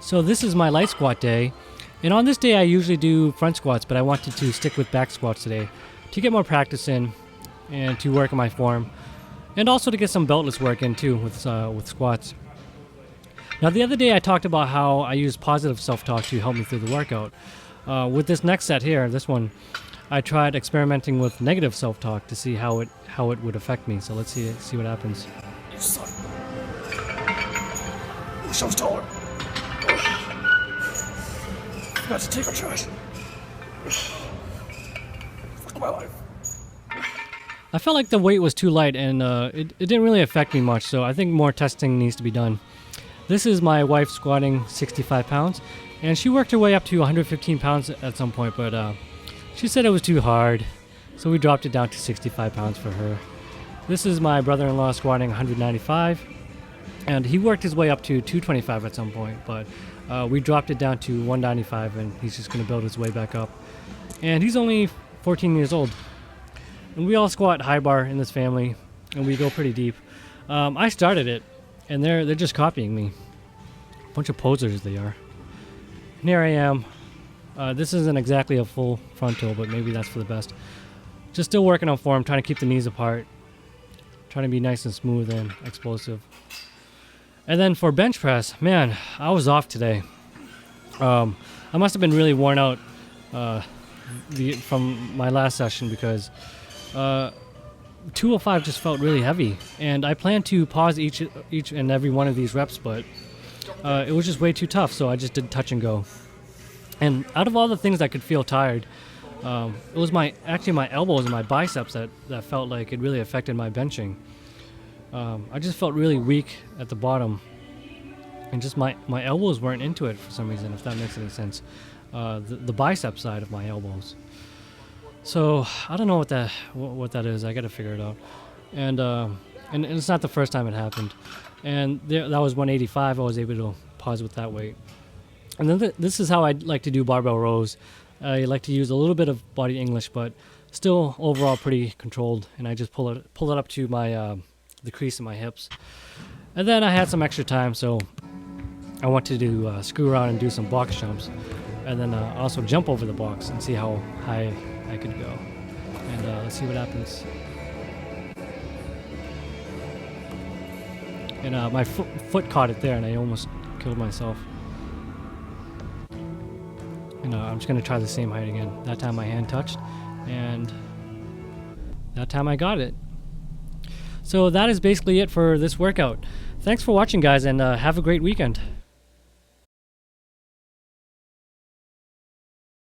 So this is my light squat day, and on this day I usually do front squats, but I wanted to stick with back squats today to get more practice in and to work on my form, and also to get some beltless work in too with squats. Now the other day I talked about how I use positive self-talk to help me through the workout. With this next set here, this one, I tried experimenting with negative self-talk to see how it would affect me. So let's see what happens. You suck. Wish I was taller. Got to take our trash. Fuck my life. I felt like the weight was too light and it didn't really affect me much, so I think more testing needs to be done. This is my wife squatting 65 pounds, and she worked her way up to 115 pounds at some point, but she said it was too hard, so we dropped it down to 65 pounds for her. This is my brother-in-law squatting 195, and he worked his way up to 225 at some point, but we dropped it down to 195, and he's just going to build his way back up. And he's only 14 years old. And we all squat high bar in this family, and we go pretty deep. I started it, and they're just copying me. Bunch of posers they are. And here I am. This isn't exactly a full frontal, but maybe that's for the best. Just still working on form, trying to keep the knees apart, trying to be nice and smooth and explosive. And then for bench press, man, I was off today. I must have been really worn out from my last session because 205 just felt really heavy, and I planned to pause each and every one of these reps, but it was just way too tough, so I just did touch and go. And out of all the things that could feel tired, it was my elbows and my biceps that felt like it really affected my benching. I just felt really weak at the bottom, and just my elbows weren't into it for some reason, if that makes any sense. The bicep side of my elbows. So I don't know what that is. I got to figure it out. And it's not the first time it happened. And that was 185. I was able to pause with that weight. And then this is how I like to do barbell rows. I like to use a little bit of body English, but still overall pretty controlled. And I just pull it up to my the crease in my hips. And then I had some extra time, so I wanted to screw around and do some box jumps, and then also jump over the box and see how high I could go. And let's see what happens. And my foot caught it there, and I almost killed myself. And I'm just going to try the same height again. That time my hand touched, and that time I got it. So that is basically it for this workout. Thanks for watching, guys, and have a great weekend.